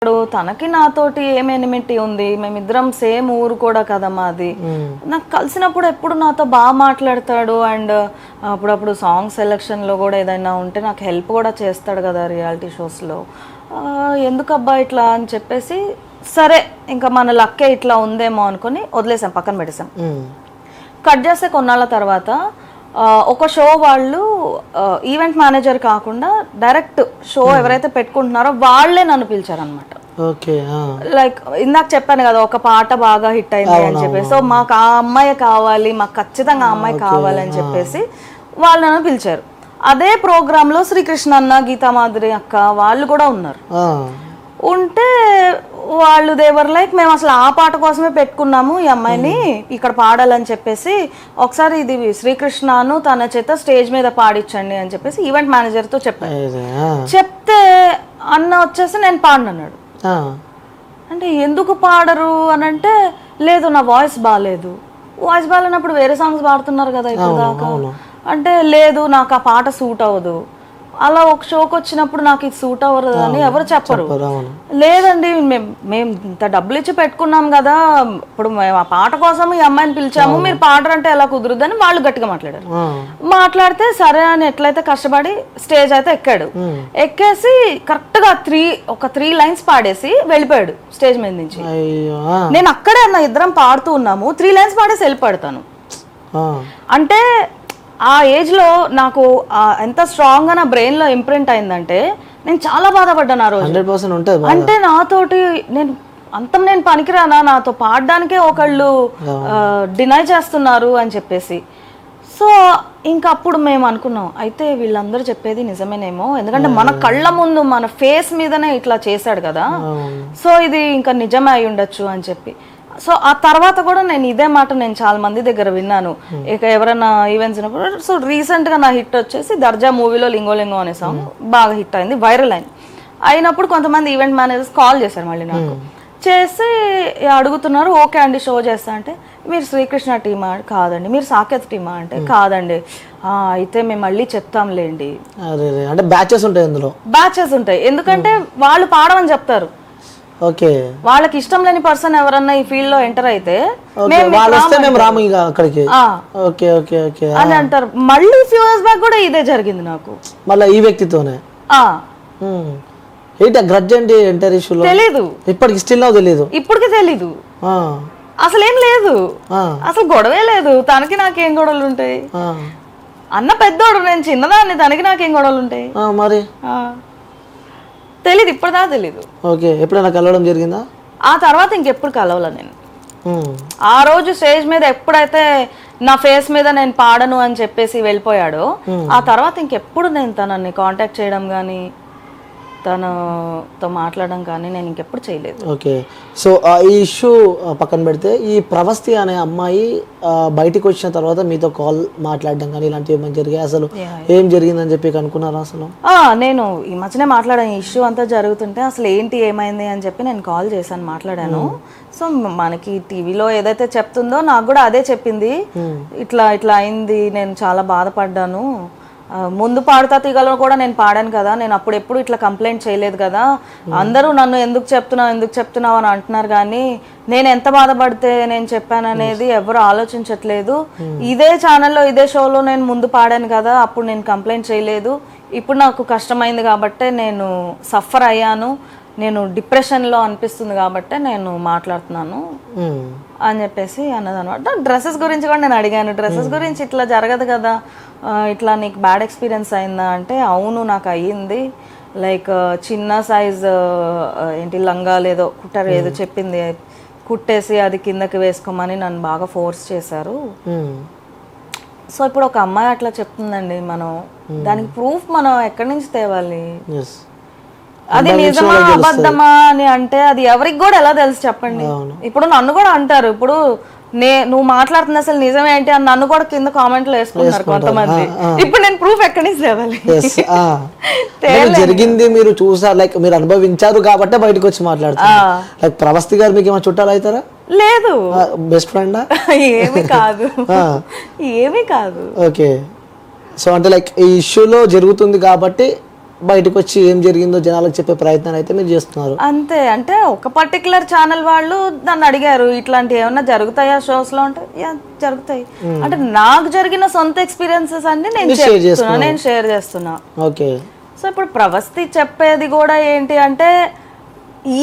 మాట్లాడతాడు, తనకి నాతోటి ఏం ఎనిమిటీ ఉంది, మేమిద్దరం సేమ్ ఊరు కూడా కదా మాది, నాకు కలిసినప్పుడు ఎప్పుడు నాతో బాగా మాట్లాడతాడు. అండ్ అప్పుడప్పుడు సాంగ్ సెలెక్షన్లో కూడా ఏదైనా ఉంటే నాకు హెల్ప్ కూడా చేస్తాడు కదా రియాలిటీ షోస్లో. ఎందుకబ్బా ఇట్లా అని చెప్పేసి సరే ఇంకా మన లక్కే ఇట్లా ఉందేమో అనుకుని వదిలేసాం, పక్కన పెట్టేసాం. కట్ చేస్తే కొన్నాళ్ళ తర్వాత ఒక షో వాళ్ళు ఈవెంట్ మేనేజర్ కాకుండా డైరెక్ట్ షో ఎవరైతే పెట్టుకుంటున్నారో వాళ్ళే నన్ను పిలిచారనమాట. లైక్ ఇందాక చెప్పాను కదా ఒక పాట బాగా హిట్ అయింది అని చెప్పేసి, సో మాకు ఆ అమ్మాయి కావాలి, మాకు ఖచ్చితంగా ఆ అమ్మాయి కావాలి అని చెప్పేసి వాళ్ళు నన్ను పిలిచారు. అదే ప్రోగ్రామ్ లో శ్రీకృష్ణ అన్న, గీతామాధురి అక్క వాళ్ళు కూడా ఉన్నారు. ఉంటే వాళ్ళు దేవర్ లైక్ మేము అసలు ఆ పాట కోసమే పెట్టుకున్నాము ఈ అమ్మాయిని ఇక్కడ పాడాలని చెప్పేసి, ఒకసారి ఇది శ్రీకృష్ణను తన చేత స్టేజ్ మీద పాడించండి అని చెప్పేసి ఈవెంట్ మేనేజర్తో చెప్పాను. చెప్తే అన్న వచ్చేసి నేను పాడనన్నాడు. అంటే ఎందుకు పాడరు అని అంటే, లేదు నా వాయిస్ బాగాలేదు. వాయిస్ బాగాలేనప్పుడు వేరే సాంగ్స్ పాడుతున్నారు కదా ఇప్పుడు దాకా అంటే, లేదు నాకు ఆ పాట సూట్ అవ్వదు. అలా ఒక షోకి వచ్చినప్పుడు నాకు ఇది సూట్ అవ్వదు అని ఎవరు చెప్పరు. లేదండి మేము ఇంత డబ్బులు ఇచ్చి పెట్టుకున్నాం కదా, ఇప్పుడు మేము ఆ పాట కోసం ఈ అమ్మాయిని పిలిచాము, మీరు పాడరంటే ఎలా కుదురుద్దు అని వాళ్ళు గట్టిగా మాట్లాడారు. మాట్లాడితే సరే అని ఎట్లయితే కష్టపడి స్టేజ్ అయితే ఎక్కాడు. ఎక్కేసి కరెక్ట్ గా ఒక 3 లైన్స్ పాడేసి వెళ్ళిపోయాడు స్టేజ్ మీద నుంచి. నేను అక్కడే అన్న ఇద్దరం పాడుతూ ఉన్నాము, 3 లైన్స్ పాడేసి వెళ్ళిపోతాను. అంటే ఆ ఏజ్ లో నాకు ఎంత స్ట్రాంగ్ గా నా బ్రెయిన్ లో ఇంప్రింట్ అయిందంటే నేను చాలా బాధపడ్డాను ఆ రోజు. అంటే నాతోటి నేను పనికిరానా, నాతో పాడడానికే ఒకళ్ళు డినై చేస్తున్నారు అని చెప్పేసి. సో ఇంకా అప్పుడు మేము అనుకున్నాం, అయితే వీళ్ళందరూ చెప్పేది నిజమేనేమో, ఎందుకంటే మన కళ్ళ ముందు మన ఫేస్ మీదనే ఇట్లా చేశాడు కదా, సో ఇది ఇంకా నిజమే అయి ఉండొచ్చు అని చెప్పి. సో ఆ తర్వాత కూడా నేను ఇదే మాట నేను చాలా మంది దగ్గర విన్నాను. ఇక ఎవరైనా ఈవెంట్స్ ఉన్నప్పుడు. సో రీసెంట్గా నా హిట్ వచ్చేసి దర్జా మూవీలో లింగో లింగో అనే సాంగ్ బాగా హిట్ అయింది, వైరల్ అయింది. అయినప్పుడు కొంతమంది ఈవెంట్ మేనేజర్స్ కాల్ చేశారు మళ్ళీ నాకు, చేసి అడుగుతున్నారు, ఓకే అండి షో చేస్తా అంటే, మీరు శ్రీకృష్ణ టీమా? కాదండి. మీరు సాకేత్ టీమా? అంటే కాదండి. అయితే మేము మళ్ళీ చెప్తాంలేండి. అంటే బ్యాచెస్ ఉంటాయి, అందులో బ్యాచెస్ ఉంటాయి, ఎందుకంటే వాళ్ళు పాడమని చెప్తారు. వాళ్ళకి ఇష్టం లేని పర్సన్ ఎవరన్నా ఈ ఫీల్డ్ లో ఎంటర్ అయితే అని అంటారు. మళ్ళీ ఫ్యూ ఇయర్స్ బ్యాక్ కూడా ఇదే జరిగింది నాకు, మళ్ళీ ఈ వ్యక్తితోనే. తెలీదు, ఇప్పటికి స్టిల్ తెలీదు, ఇప్పటికి తెలీదు, అసలు ఏం లేదు, అసలు గొడవే లేదు. తనకి నాకేం గొడవలు ఉంటాయి? అన్న పెద్దోడు, నేను చిన్నదాన్ని, తనకి నాకేం గొడవలు ఉంటాయి? మరి తెలీదు, ఇప్పటిదా తెలీదు. ఓకే, ఎప్పుడైనా కలవడం జరిగిందా? ఆ తర్వాత ఇంకెప్పుడు కలవలే నేను. ఆ రోజు స్టేజ్ మీద ఎప్పుడైతే నా ఫేస్ మీద నేను పాడను అని చెప్పేసి వెళ్ళిపోయాడో, ఆ తర్వాత ఇంకెప్పుడు నేను తనని కాంటాక్ట్ చేయడం కానీ తనతో మాట్లాడడం కానీ నేను ఇంకెప్పుడు చేయలేదు. ఓకే, సో ఈ ఇష్యూ పక్కన పెడితే, ఈ ప్రవస్తి అనే అమ్మాయి బయటికి వచ్చిన తర్వాత మీతో కాల్ మాట్లాడడం కానీ ఇలాంటివి ఏమైనా జరిగాయి? అసలు ఏం జరిగిందని చెప్పి అనుకున్నారా? అసలు నేను ఈ మధ్యనే మాట్లాడాను, ఇష్యూ అంతా జరుగుతుంటే అసలు ఏంటి ఏమైంది అని చెప్పి నేను కాల్ చేశాను, మాట్లాడాను. సో మనకి టీవీలో ఏదైతే చెప్తుందో నాకు కూడా అదే చెప్పింది, ఇట్లా ఇట్లా అయింది, నేను చాలా బాధపడ్డాను. ముందు పాడుతా తీగలో కూడా నేను పాడాను కదా, నేను అప్పుడు ఎప్పుడు ఇట్లా కంప్లైంట్ చేయలేదు కదా, అందరూ నన్ను ఎందుకు చెప్తున్నావు అని అంటున్నారు, కానీ నేను ఎంత బాధపడితే నేను చెప్పాను అనేది ఎవరు ఆలోచించట్లేదు. ఇదే ఛానల్లో ఇదే షోలో నేను ముందు పాడాను కదా, అప్పుడు నేను కంప్లైంట్ చేయలేదు. ఇప్పుడు నాకు కష్టమైంది కాబట్టే నేను సఫర్ అయ్యాను, నేను డిప్రెషన్లో అనిపిస్తుంది కాబట్టే నేను మాట్లాడుతున్నాను అని చెప్పేసి అన్నదనమాట. డ్రెస్సెస్ గురించి కూడా నేను అడిగాను, డ్రెస్సెస్ గురించి ఇట్లా జరగదు కదా, ఇట్లా నీకు బ్యాడ్ ఎక్స్పీరియన్స్ అయిందా అంటే, అవును నాకు అయ్యింది. లైక్ చిన్న సైజ్ ఏంటి లంగా లేదో కుట్టారు, ఏదో చెప్పింది, కుట్టేసి అది కిందకి వేసుకోమని నన్ను బాగా ఫోర్స్ చేశారు. సో ఇప్పుడు ఒక అమ్మాయి అట్లా చెప్తుందండి, మనం దానికి ప్రూఫ్ మనం ఎక్కడి నుంచి తేవాలి? అది నిజమా అబద్ధమా అని అంటే అది ఎవరికి కూడా ఎలా తెలుసు చెప్పండి? ఇప్పుడు నన్ను కూడా అంటారు, ఇప్పుడు నువ్వు మాట్లాడుతున్న అసలు నిజమే ఏంటి అని నన్ను కూడా కింద కామెంట్లు వేసుకున్నారు కొంతమంది. ఇప్పుడు నేను ప్రూఫ్ ఎక్కడి నుంచి తేవాలి? జరిగింది మీరు చూసారు, లైక్ మీరు అనుభవించారు కాబట్టి బయటకు వచ్చి మాట్లాడుతారు. లైక్ ప్రవస్తి గారు మీకు ఏమైనా చుట్టాలు అవుతారా? లేదు, బెస్ట్ ఫ్రెండా? ఏమీ కాదు, ఏమీ కాదు. ఓకే, సో అంటే లైక్ ఈ ఇష్యూలో జరుగుతుంది కాబట్టి బయటకు వచ్చి ఏం జరిగిందో జనాలకు చెప్పే ప్రయత్నం అయితే మీరు చేస్తున్నారు. అంతే. అంటే ఒక పర్టికులర్ ఛానల్ వాళ్ళు నన్ను అడిగారు ఇట్లాంటి ఏమన్నా జరుగుతాయా షోస్ లో అంటే జరుగుతాయి. అంటే నాకు జరిగిన సొంత ఎక్స్పీరియన్సెస్ అన్ని నేను షేర్ చేస్తున్నా. ఓకే. సో ఇప్పుడు ప్రవస్తి చెప్పేది కూడా ఏంటి అంటే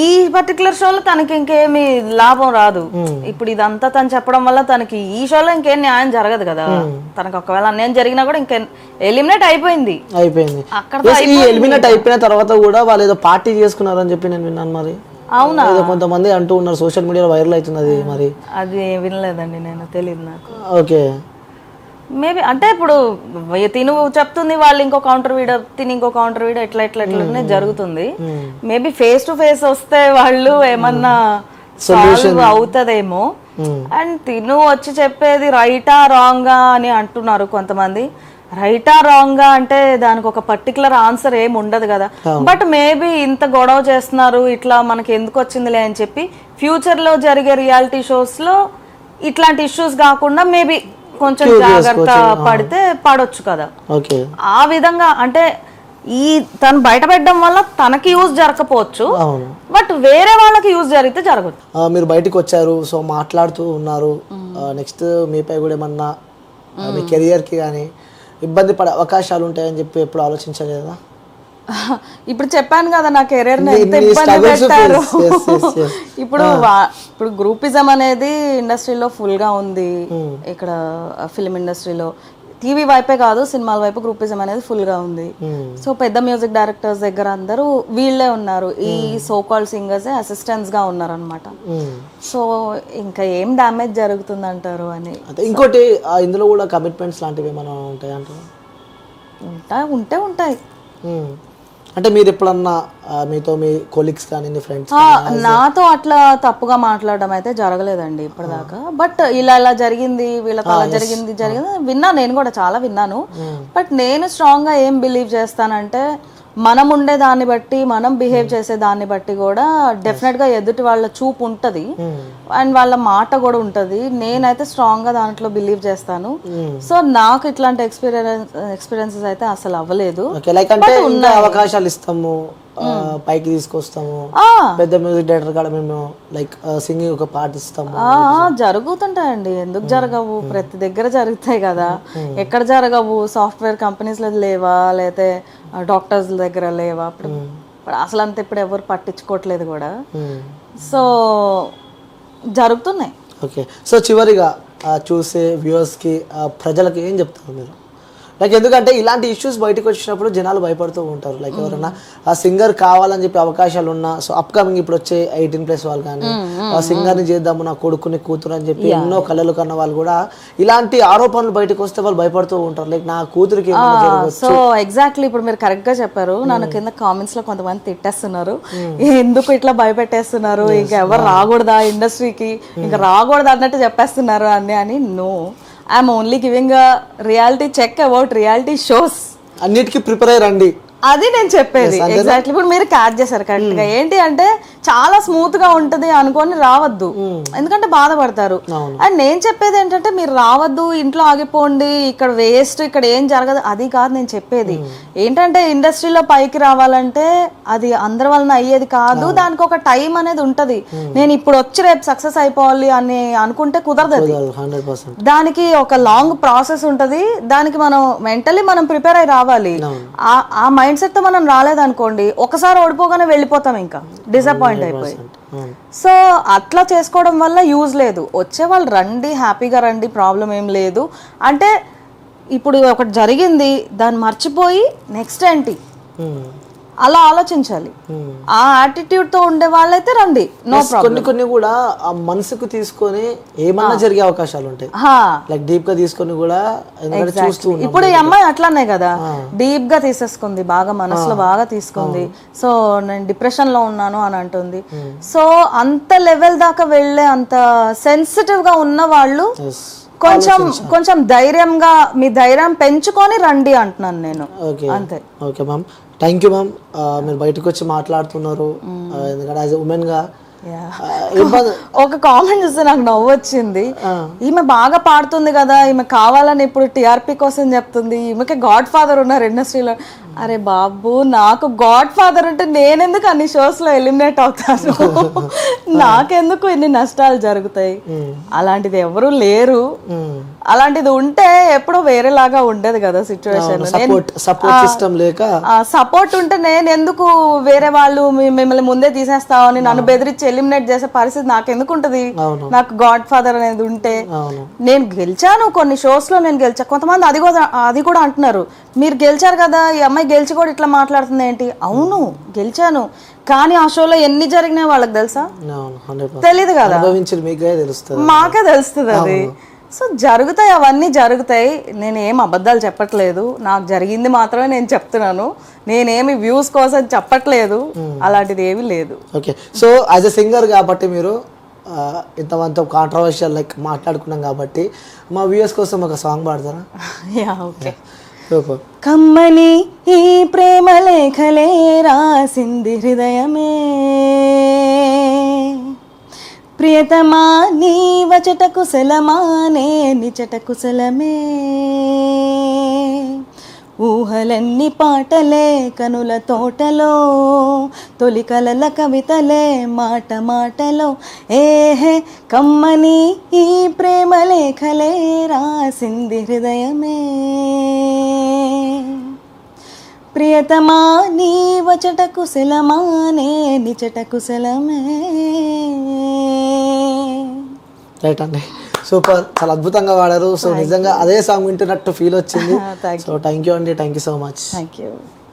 ఈ పర్టికులర్ షోలో తనకి ఇంకేమి లాభం రాదు. ఇప్పుడు ఇదంతా తను చెప్పడం వల్ల తనకి ఈ షోలో ఇంకేం న్యాయం జరగదు కదా. తనకు ఒకవేళ అన్యాయం జరిగినా కూడా ఇంకే ఎలిమినేట్ అయిపోయింది. అక్కడ ఎలిమినేట్ అయిపోయిన తర్వాత కూడా వాళ్ళు ఏదో పార్టీ చేసుకున్నారని చెప్పి నేను విన్నాను. మరి అవునా? కొంతమంది అంటూ ఉన్నారు, సోషల్ మీడియాలో వైరల్ అవుతుంది. మరి అది వినలేదండి నేను, తెలియదు నాకు. ఓకే. మేబీ అంటే ఇప్పుడు తిను చెప్తుంది, వాళ్ళు ఇంకో కౌంటర్ వీడియో, తిని ఇంకో కౌంటర్ వీడియో, ఎట్లనే జరుగుతుంది. మేబీ ఫేస్ టు ఫేస్ వస్తే వాళ్ళు ఏమన్నా సాల్వ్ అవుతుందేమో. అండ్ తిను వచ్చి చెప్పేది రైటా రాంగా అని అంటున్నారు కొంతమంది. రైటా రాంగా అంటే దానికి ఒక పర్టికులర్ ఆన్సర్ ఏమి ఉండదు కదా. బట్ మేబీ ఇంత గొడవ చేస్తున్నారు, ఇట్లా మనకి ఎందుకు వచ్చిందిలే అని చెప్పి ఫ్యూచర్ లో జరిగే రియాలిటీ షోస్ లో ఇట్లాంటి ఇష్యూస్ కాకుండా మేబీ కొంచెం జాగ్రత్త పడితే పడొచ్చు కదా. ఆ విధంగా అంటే ఈ తను బయట పెట్టడం వల్ల తనకి యూజ్ జరగకపోవచ్చు, బట్ వేరే వాళ్ళకి యూజ్ జరిగితే జరగదు. మీరు బయటకు వచ్చారు, సో మాట్లాడుతూ ఉన్నారు. నెక్స్ట్ మీపై కూడా ఏమన్నా మీ కెరియర్ కి కానీ ఇబ్బంది పడే అవకాశాలు ఉంటాయని చెప్పి ఎప్పుడు ఆలోచించలేదా? ఇప్పుడు చెప్పాను కదా నా కెరీర్ ని ఎంత ఇబ్బంది పెట్టారు. ఇప్పుడు గ్రూపిజం అనేది ఇండస్ట్రీలో ఫుల్ గా ఉంది. ఇక్కడ ఫిల్మ్ ఇండస్ట్రీలో టీవీ వైపే కాదు, సినిమాల వైపు గ్రూపిజం అనేది ఫుల్ గా ఉంది. సో పెద్ద మ్యూజిక్ డైరెక్టర్స్ దగ్గర అందరూ వీళ్ళే ఉన్నారు, ఈ సో కాల్డ్ సింగర్స్ అసిస్టెంట్స్ గా ఉన్నారు అనమాట. సో ఇంకా ఏం డ్యామేజ్ జరుగుతుంది అంటారు అని. ఇంకోటి ఇందులో కూడా కమిట్మెంట్స్ లాంటివి ఏమైనా ఉంటాయంటారు? ఉంటాయి. అంటే మీరు ఎప్పుడన్నా మీతో మీ కొలీగ్స్ కానీ ఫ్రెండ్స్ నాతో అట్లా తప్పుగా మాట్లాడడం అయితే జరగలేదండి ఇప్పటిదాకా. బట్ ఇలా జరిగింది, వీళ్ళతో అలా జరిగింది విన్నా, నేను కూడా చాలా విన్నాను. బట్ నేను స్ట్రాంగ్ గా ఏం బిలీవ్ చేస్తానంటే మనం ఉండే దాన్ని బట్టి, మనం బిహేవ్ చేసే దాన్ని బట్టి కూడా డెఫినెట్ గా ఎదుటి వాళ్ళ చూపు ఉంటది అండ్ వాళ్ళ మాట కూడా ఉంటది. నేనైతే స్ట్రాంగ్ గా దాంట్లో బిలీవ్ చేస్తాను. సో నాకు ఇట్లాంటి ఎక్స్పీరియన్సెస్ అయితే అసలు అవ్వలేదు. అవకాశాలు ఇస్తాము, పైకి తీసుకొస్తాము, పెద్ద మ్యూజిక్ డైరెక్టర్ కూడా మేము లైక్ సింగింగ్ ఒక పాట ఇస్తాము. జరుగుతుంటాయండి, ఎందుకు జరగవు? ప్రతి దగ్గర జరుగుతాయి కదా. ఎక్కడ జరగవు? సాఫ్ట్వేర్ కంపెనీస్ లో లేవా, లేకపోతే డాక్టర్స్ దగ్గర లేవా? ఇప్పుడు అసలు అంతా ఇప్పుడు ఎవరు పట్టించుకోవట్లేదు కూడా. సో జరుగుతున్నాయి. ఓకే. సో చివరిగా చూసే వ్యూవర్స్కి, ప్రజలకు ఏం చెప్తారు మీరు? లైక్ ఎందుకంటే ఇలాంటి ఇష్యూస్ బయటకు వచ్చినప్పుడు జనాలు భయపడుతూ ఉంటారు. లైక్ ఎవరైనా ఆ సింగర్ కావాలని చెప్పి అవకాశాలు ఉన్నా, సో అప్కమింగ్ ఇప్పుడు వచ్చే 18+ వాళ్ళు కానీ ఆ సింగర్ని చేద్దాము, నా కొడుకుని కూతురు అని చెప్పి ఎన్నో కళలు కన్న వాళ్ళు కూడా ఇలాంటి ఆరోపణలు బయటకు వస్తే వాళ్ళు భయపడుతూ ఉంటారు. లైక్ నా కూతురికి. సో ఎగ్జాక్ట్లీ ఇప్పుడు మీరు కరెక్ట్ గా చెప్పారు. నన్ను కింద కామెంట్స్ లో కొంతమంది తిట్టేస్తున్నారు, ఎందుకు ఇట్లా భయపెట్టేస్తున్నారు, ఇంకా ఎవరు రాకూడదా ఇండస్ట్రీకి, ఇంకా రాకూడదు అన్నట్టు చెప్పేస్తున్నారు అని. No, I'm only giving a reality check about reality shows. అన్నిటికీ ప్రిపేర్ అయ్యి రండి, అది నేను చెప్పేది. ఎగ్జాక్ట్లీ ఇప్పుడు మీరు క్యాచ్ చేశారు కరెక్ట్ గా. ఏంటి అంటే చాలా స్మూత్ గా ఉంటది అనుకొని రావద్దు, ఎందుకంటే బాధపడతారు. అండ్ నేను చెప్పేది ఏంటంటే మీరు రావద్దు, ఇంట్లో ఆగిపోండి, ఇక్కడ వేస్ట్, ఇక్కడ ఏం జరగదు, అది కాదు నేను చెప్పేది. ఏంటంటే ఇండస్ట్రీలో పైకి రావాలంటే అది అందరి వలన అయ్యేది కాదు, దానికి ఒక టైం అనేది ఉంటది. నేను ఇప్పుడు వచ్చి రేపు సక్సెస్ అయిపోవాలి అని అనుకుంటే కుదరదు. దానికి ఒక లాంగ్ ప్రాసెస్ ఉంటది, దానికి మనం మెంటలీ మనం ప్రిపేర్ అయి రావాలి. ఆ మైండ్ సెట్ తో మనం రాలేదనుకోండి, ఒకసారి ఓడిపోగానే వెళ్ళిపోతాం, ఇంకా డిసప్పాయింట్ అయిపోయి. సో అట్లా చేసుకోవడం వల్ల యూజ్ లేదు. వచ్చే వాళ్ళు రండి, హ్యాపీగా రండి, ప్రాబ్లం ఏం లేదు. అంటే ఇప్పుడు ఒకటి జరిగింది, దాన్ని మర్చిపోయి నెక్స్ట్ ఏంటి అలా ఆలోచించాలి. ఆ యాటిట్యూడ్ తో ఉండే వాళ్ళైతే రండి, నో ప్రాబ్లం. కొన్ని కూడా ఆ మనసుకు తీసుకొని ఏమన్నా జరిగే అవకాశాలు ఉంటాయి, లైక్ డీప్ గా తీసుకొని కూడా. ఇప్పుడు ఈ అమ్మాయి అట్లానే కదా, డీప్ గా తీసేసుకుంది, బాగా మనసులో బాగా తీసుకుంది. సో నేను డిప్రెషన్ లో ఉన్నాను అని అంటుంది. సో అంత లెవెల్ దాకా వెళ్ళే అంత సెన్సిటివ్ గా ఉన్న వాళ్ళు కొంచెం ధైర్యంగా మీ ధైర్యం పెంచుకొని రండి అంటున్నాను నేను. అంతే. Okay ma'am, thank you ma'am. మీరు బయటకు వచ్చి మాట్లాడుతున్నారు, ఎందుకంటే యాజ్ ఎ ఉమెన్ గా. ఒక కామెంట్ చూస్తే నాకు నవ్వు వచ్చింది. ఈమె బాగా పాడుతుంది కదా, ఈమె కావాలని ఇప్పుడు టీఆర్పీ కోసం చెప్తుంది, ఈమెకి గాడ్ ఫాదర్ ఉన్నారు ఇండస్ట్రీలో. అరే బాబు, నాకు గాడ్ ఫాదర్ ఉంటే నేనెందుకు అన్ని షోస్ లో ఎలిమినేట్ అవుతాను? నాకెందుకు ఇన్ని నష్టాలు జరుగుతాయి? అలాంటిది ఎవరు లేరు. అలాంటిది ఉంటే ఎప్పుడో వేరేలాగా ఉండేది కదా సిచ్యువేషన్. సపోర్ట్ సిస్టమ్ లేక సపోర్ట్ ఉంటే నేను ఎందుకు వేరే వాళ్ళు మిమ్మల్ని ముందే తీసేస్తామని నన్ను బెదిరించి ఎలిమినేట్ చేసే పరిస్థితి నాకెందుకు ఉంటది? నాకు గాడ్ ఫాదర్ అనేది ఉంటే. నేను గెలిచాను కొన్ని షోస్ లో, నేను గెలిచా. కొంతమంది అది కూడా అంటున్నారు, మీరు గెలిచారు కదా, ఈ అమ్మాయి గెలిచి కూడా ఇట్లా మాట్లాడుతుంది ఏంటి? అవును గెలిచాను, కానీ ఆ షోలో ఎన్ని జరిగినాయి వాళ్ళకి తెలుసా? తెలీదు కదా, మాకే తెలుస్తుంది అది. సో జరుగుతాయి, అవన్నీ జరుగుతాయి. నేను ఏం అబద్ధాలు చెప్పట్లేదు, నాకు జరిగింది మాత్రమే నేను చెప్తున్నాను. నేనేమి వ్యూస్ కోసం చెప్పట్లేదు, అలాంటిది ఏమీ లేదు. Okay, so as a singer కాబట్టి మీరు ఇంతమంత కాంట్రవర్షియల్ లైక్ మాట్లాడుకున్నాం కాబట్టి మా వ్యూయర్స్ కోసం ఒక సాంగ్ పాడతారా? Yeah, okay. కమ్మని ఈ ప్రేమ లేఖలే రాసింది హృదయమే, ప్రియతమా నీ వచట కుశలమానే నిచట కుశలమే, ఊహలన్నీ పాటలే కనుల తోటలో, తొలి కలల కవితలే మాట మాటలో, ఏహే కమ్మని ఈ ప్రేమ లేఖలే రాసింది హృదయమే, ప్రియతమా నీ వచట కుశలమానే నిచట కుశలమే. రైట్ అండి, సూపర్, చాలా అద్భుతంగా వాడారు. సో నిజంగా అదే సాంగ్ వింటున్నట్టు ఫీల్ వచ్చింది. సో థ్యాంక్ యూ అండి, thank you so much. Thank you.